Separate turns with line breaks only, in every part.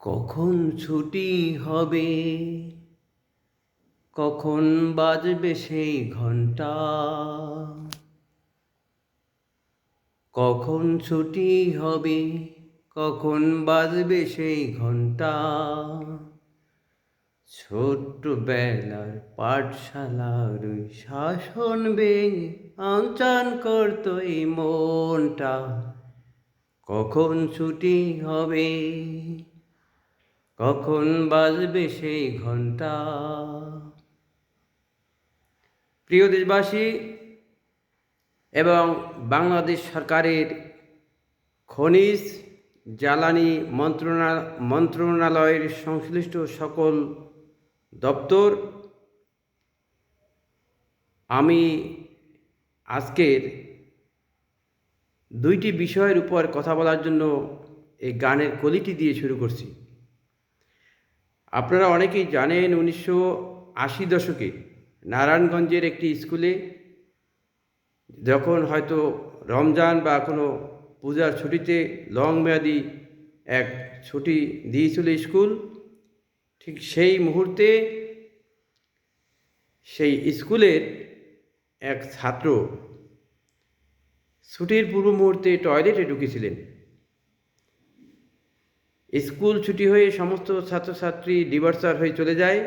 কখন ছুটি হবে, কখন বাজবে সেই ঘন্টা? কখন ছুটি হবে, কখন বাজবে সেই ঘন্টা? ছোট্টবেলার পাঠশালার ওই শাসন ভেঙে আনচান করতো এই মনটা। কখন ছুটি হবে, কখন বাজবে সেই ঘন্টা? প্রিয় দেশবাসী এবং বাংলাদেশ সরকারের খনিজ জ্বালানি মন্ত্রণালয়ের সংশ্লিষ্ট সকল দপ্তর, আমি আজকের দুইটি বিষয়ের উপর কথা বলার জন্য এই গানের কলিটি দিয়ে শুরু করছি। আপনারা অনেকেই জানেন 1980 দশকে নারায়ণগঞ্জের একটি স্কুলে যখন হয়তো রমজান বা কোনো পূজার ছুটিতে লং মেয়াদি এক ছুটি দিয়েছিল স্কুল, ঠিক সেই মুহূর্তে সেই স্কুলের এক ছাত্র ছুটির পূর্ব মুহূর্তে টয়লেটে ঢুকেছিলেন। স্কুল ছুটি হয়ে সমস্ত ছাত্রছাত্রী ডিভার্সার হয়ে চলে যায়,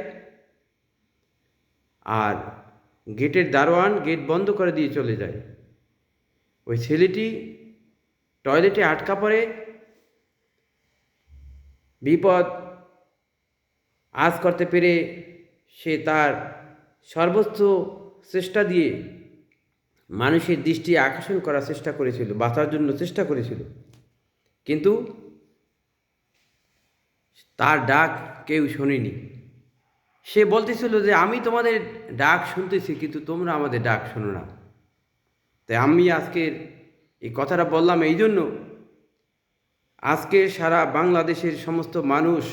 আর গেটের দারোয়ান গেট বন্ধ করে দিয়ে চলে যায়। ওই ছেলেটি টয়লেটে আটকা পড়ে, বিপদ আজ করতে পেরে সে তার সর্বোচ্চ চেষ্টা দিয়ে মানুষের দৃষ্টি আকর্ষণ করার চেষ্টা করেছিল, বাঁচার জন্য চেষ্টা করেছিল, কিন্তু তার ডাক কেউ শোনেনি। সে বলতেছিল যে আমি তোমাদের ডাক শুনতেছি, কিন্তু তোমরা আমাদের ডাক শোনো না। তাই আমি আজকের এই কথাটা বললাম এই জন্য, আজকে সারা বাংলাদেশের সমস্ত মানুষ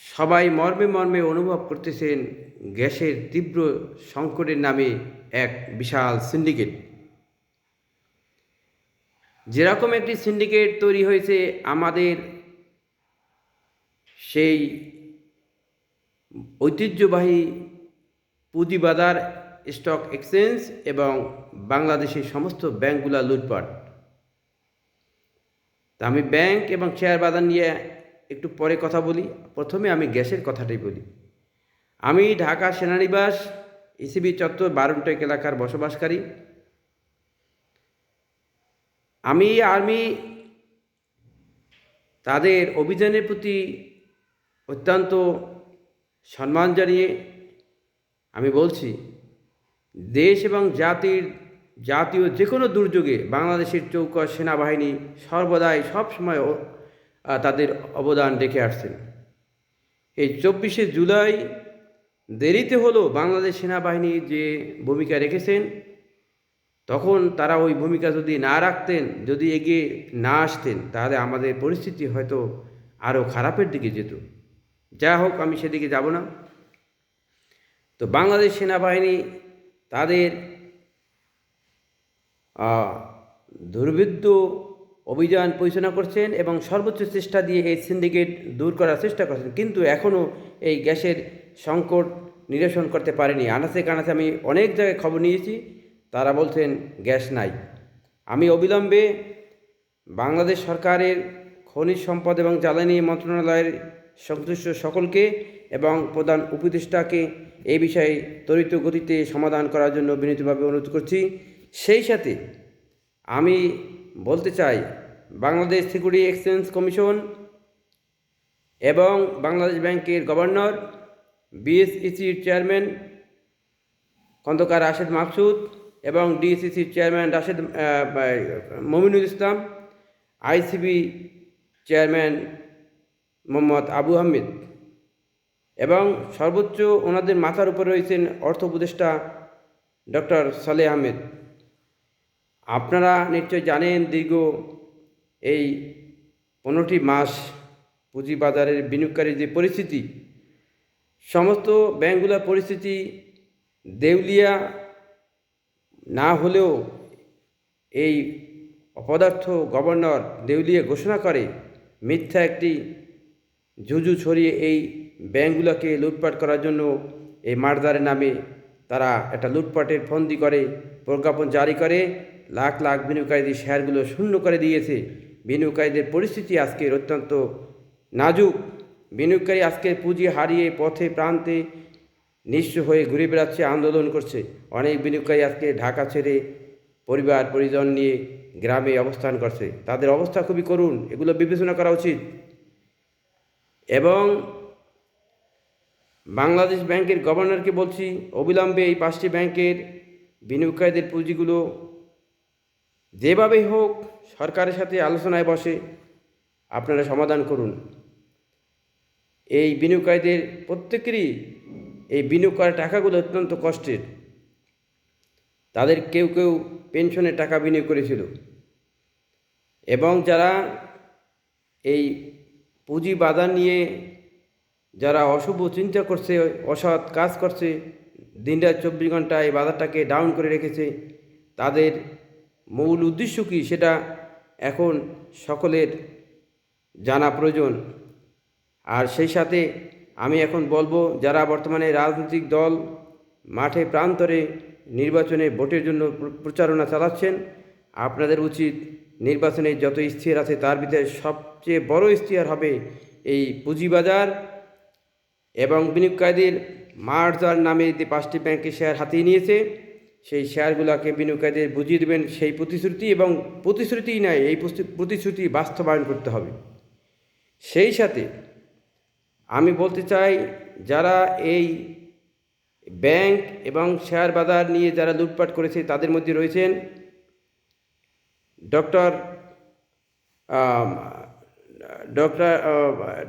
সবাই মর্মে মর্মে অনুভব করতেছেন গ্যাসের তীব্র সংকটের নামে এক বিশাল সিন্ডিকেট। যেরকম একটি সিন্ডিকেট তৈরি হয়েছে আমাদের সেই ঐতিহ্যবাহী পুঁজিবাজার, স্টক এক্সচেঞ্জ এবং বাংলাদেশের সমস্ত ব্যাংকগুলো লুটপাট। তা আমি ব্যাংক এবং শেয়ার বাজার নিয়ে একটু পরে কথা বলি। প্রথমে আমি গ্যাসের কথাটাই বলি। আমি ঢাকা সেনানিবাস ইসিবি চত্বর 12 এলাকার বসবাসকারী। আমি আর্মি তাদের অভিযানের প্রতি অত্যন্ত সম্মান জানিয়ে আমি বলছি, দেশ এবং জাতীয় যে কোনো দুর্যোগে বাংলাদেশের চৌকস সেনাবাহিনী সর্বদাই সবসময় তাদের অবদান রেখে আসছেন। এই 24শে জুলাই দেরিতে হলো বাংলাদেশ সেনাবাহিনী যে ভূমিকা রেখেছেন, তখন তারা ওই ভূমিকা যদি না রাখতেন, যদি এগিয়ে না আসতেন, তাহলে আমাদের পরিস্থিতি হয়তো আরও খারাপের দিকে যেত। যা হোক, আমি সেদিকে যাব না। তো বাংলাদেশ সেনাবাহিনী তাদের দুর্বৃত্ত অভিযান পরিচালনা করছেন এবং সর্বোচ্চ চেষ্টা দিয়ে এই সিন্ডিকেট দূর করার চেষ্টা করছেন, কিন্তু এখনও এই গ্যাসের সংকট নিরসন করতে পারেনি। আনাচে কানাচে আমি অনেক জায়গায় খবর নিয়েছি, তারা বলছেন গ্যাস নাই। আমি অবিলম্বে বাংলাদেশ সরকারের খনিজ সম্পদ এবং জ্বালানি মন্ত্রণালয়ের সংশ্লিষ্ট সকলকে এবং প্রধান উপদেষ্টাকে এই বিষয়ে ত্বরিত গতিতে সমাধান করার জন্য বিনীতভাবে অনুরোধ করছি। সেই সাথে আমি বলতে চাই, বাংলাদেশ সিকিউরিটি এক্সচেঞ্জ কমিশন এবং বাংলাদেশ ব্যাংকের গভর্নর, বিএসইসির চেয়ারম্যান খন্দকার রাশেদ মাকসুদ এবং ডিএসইসির চেয়ারম্যান মমিনুল ইসলাম, আইসিবি চেয়ারম্যান মোহাম্মদ আবু আহমেদ এবং সর্বোচ্চ ওনাদের মাথার উপরে রয়েছেন অর্থ উপদেষ্টা ডক্টর সালেহ আহমেদ। আপনারা নিশ্চয় জানেন, দীর্ঘ এই 15টি মাস পুঁজিবাজারের বিনিয়োগকারীর যে পরিস্থিতি, সমস্ত ব্যাংকগুলোর পরিস্থিতি দেউলিয়া না হলেও এই অপদার্থ গভর্নর দেউলিয়া ঘোষণা করে মিথ্যা একটি ঝুঁঝু ছড়িয়ে এই ব্যাংকগুলোকে লুটপাট করার জন্য এই মার্জারের নামে তারা একটা লুটপাটের ফন্দি করে, প্রজ্ঞাপন জারি করে, লাখ লাখ বিনিয়োগকারীদের শেয়ারগুলো শূন্য করে দিয়েছে। বিনিয়োগকারীদের পরিস্থিতি আজকের অত্যন্ত নাজুক। বিনিয়োগকারী আজকের পুঁজি হারিয়ে পথে প্রান্তে নিঃস্ব হয়ে ঘুরে বেড়াচ্ছে, আন্দোলন করছে। অনেক বিনিয়োগকারী আজকে ঢাকা ছেড়ে পরিবার পরিজন নিয়ে গ্রামে অবস্থান করছে। তাদের অবস্থা খুবই করুণ, এগুলো বিবেচনা করা উচিত। এবং বাংলাদেশ ব্যাংকের গভর্নরকে বলছি, অবিলম্বে এই 5টি ব্যাংকের বিনিয়োগকারীদের পুঁজিগুলো যেভাবেই হোক সরকারের সাথে আলোচনায় বসে আপনারা সমাধান করুন। এই বিনিয়োগকারীদের প্রত্যেকেরই এই বিনিয়োগ করা টাকাগুলো অত্যন্ত কষ্টের। তাদের কেউ কেউ পেনশনের টাকা বিনিয়োগ করেছিল, এবং যারা এই পুঁজি বাজার নিয়ে যারা অশুভ চিন্তা করছে, অসৎ কাজ করছে, দিনরাত 24 ঘন্টা এই বাজারটাকে ডাউন করে রেখেছে, তাদের মূল উদ্দেশ্য কী সেটা এখন সকলের জানা প্রয়োজন। আর সেই সাথে আমি এখন বলবো, যারা বর্তমানে রাজনৈতিক দল মাঠে প্রান্তরে নির্বাচনে ভোটের জন্য প্রচারণা চালাচ্ছেন, আপনাদের উচিত নির্বাচনে যত ইশতেহার আছে তার ভিতরে সবচেয়ে বড় ইশতেহার হবে এই পুঁজিবাজার এবং বিনিয়োগকারীদের মার্জার নামে যে 5টি ব্যাংকের শেয়ার হাতিয়ে নিয়েছে, সেই শেয়ারগুলোকে বিনিয়োগকারীদের বুঝিয়ে দেবেন সেই প্রতিশ্রুতি, এবং প্রতিশ্রুতিই নয়, এই প্রতিশ্রুতি বাস্তবায়ন করতে হবে। সেই সাথে আমি বলতে চাই, যারা এই ব্যাংক এবং শেয়ার বাজার নিয়ে যারা লুটপাট করেছে তাদের মধ্যে রয়েছেন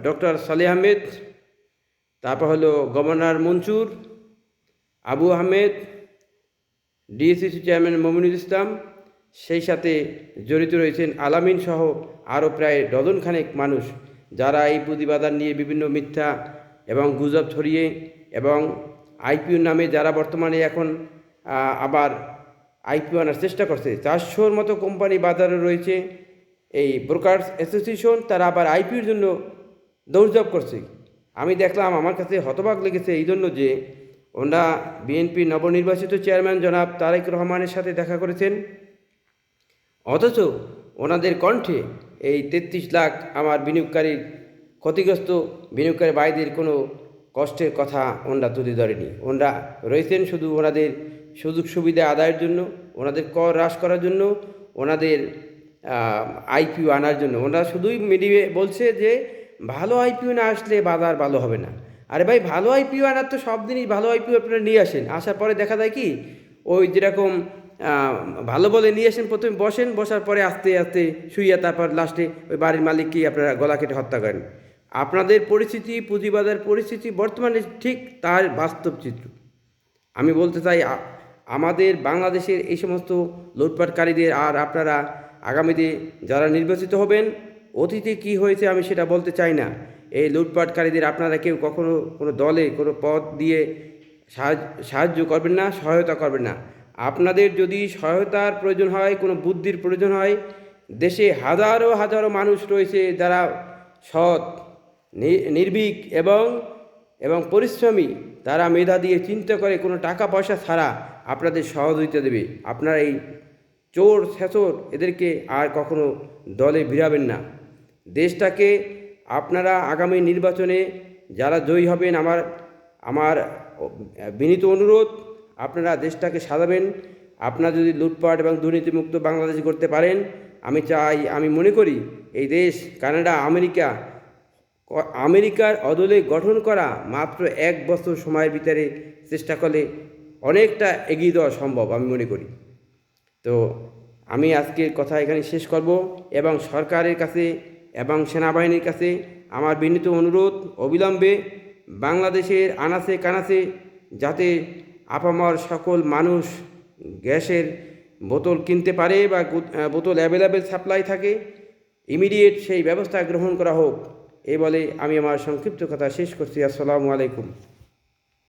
ডক্টর সালেহ আহমেদ, তারপর হলো governor Mansur, Abu Ahmed, DSCC chairman Mominul Islam, সেই সাথে জড়িত রয়েছেন আলামিন সহ আরও প্রায় ডজনখানেক মানুষ, যারা এই পুঁজিবাজার নিয়ে বিভিন্ন মিথ্যা এবং গুজব ছড়িয়ে এবং আইপিও নামে যারা বর্তমানে এখন আবার আইপিও আনার চেষ্টা করছে। 400-র মতো কোম্পানি বাজারে রয়েছে, এই ব্রোকার্স অ্যাসোসিয়েশন, তারা আবার আইপিওর জন্য দৌড়ঝাঁপ করছে। আমি দেখলাম, আমার কাছে হতবাক লেগেছে এই জন্য যে ওনারা বিএনপি নবনির্বাচিত চেয়ারম্যান জনাব তারেক রহমানের সাথে দেখা করেছেন, অথচ ওনাদের কণ্ঠে এই 33 লাখ আমার বিনিয়োগকারীর ক্ষতিগ্রস্ত বিনিয়োগকারী ভাইদের কোনো কষ্টের কথা ওনারা তুলে ধরেনি। ওনারা রয়েছেন শুধু ওনাদের সুযোগ সুবিধা আদায়ের জন্য, ওনাদের কর হ্রাস করার জন্য, ওনাদের আইপিও আনার জন্য। ওনারা শুধুই মিডিয়ে বলছে যে ভালো আইপিও না আসলে বাজার ভালো হবে না। আরে ভাই, ভালো আইপিও আনার তো সব দিনই ভালো আইপিও আপনারা নিয়ে আসেন, আসার পরে দেখা যায় কি ওই যেরকম ভালো বলে নিয়ে আসেন, প্রথমে বসেন, বসার পরে আস্তে আস্তে শুইয়া তারপর লাস্টে ওই বাড়ির মালিককেই আপনারা গলা কেটে হত্যা করেন। আপনাদের পরিস্থিতি, পুঁজিবাজার পরিস্থিতি বর্তমানে ঠিক তার বাস্তব চিত্র। আমি বলতে চাই, আমাদের বাংলাদেশের এই সমস্ত লুটপাটকারীদের আর আপনারা আগামীতে যারা নির্বাচিত হবেন, অতীতে কি হয়েছে আমি সেটা বলতে চাই না। এই লুটপাটকারীদের আপনারা কেউ কখনো কোনো দলে কোনো পদ দিয়ে সাহায্য করবেন না, সহায়তা করবেন না। আপনাদের যদি সহায়তার প্রয়োজন হয়, কোনো বুদ্ধির প্রয়োজন হয়, দেশে হাজারো হাজারো মানুষ রয়েছে যারা সৎ, নির্ভীক এবং পরিশ্রমী, তারা মেধা দিয়ে চিন্তা করে কোনো টাকা পয়সা ছাড়া আপনাদের সহযোগিতা দেবে। আপনারা এই চোর ছেচর এদেরকে আর কখনো দলে ভিড়াবেন না। দেশটাকে আপনারা আগামী নির্বাচনে যারা জয়ী হবেন, আমার বিনীত অনুরোধ, আপনারা দেশটাকে সাজাবেন। আপনারা যদি লুটপাট এবং দুর্নীতিমুক্ত বাংলাদেশ করতে পারেন, আমি মনে করি এই দেশ কানাডা, আমেরিকার অদলে গঠন করা মাত্র 1 বছর সময়ের ভিতরে চেষ্টা করলে অনেকটা এগিয়ে দেওয়া সম্ভব আমি মনে করি। তো আমি আজকের কথা এখানে শেষ করব, এবং সরকারের কাছে এবং সেনাবাহিনীর কাছে আমার বিনীত অনুরোধ, অবিলম্বে বাংলাদেশের আনাচে কানাচে যাতে আপামর সকল মানুষ গ্যাসের বোতল কিনতে পারে বা বোতল অ্যাভেলেবেল সাপ্লাই থাকে, ইমিডিয়েট সেই ব্যবস্থা গ্রহণ করা হোক। এই বলে আমি আমার সংক্ষিপ্ত কথা শেষ করছি। আসসালামু আলাইকুম।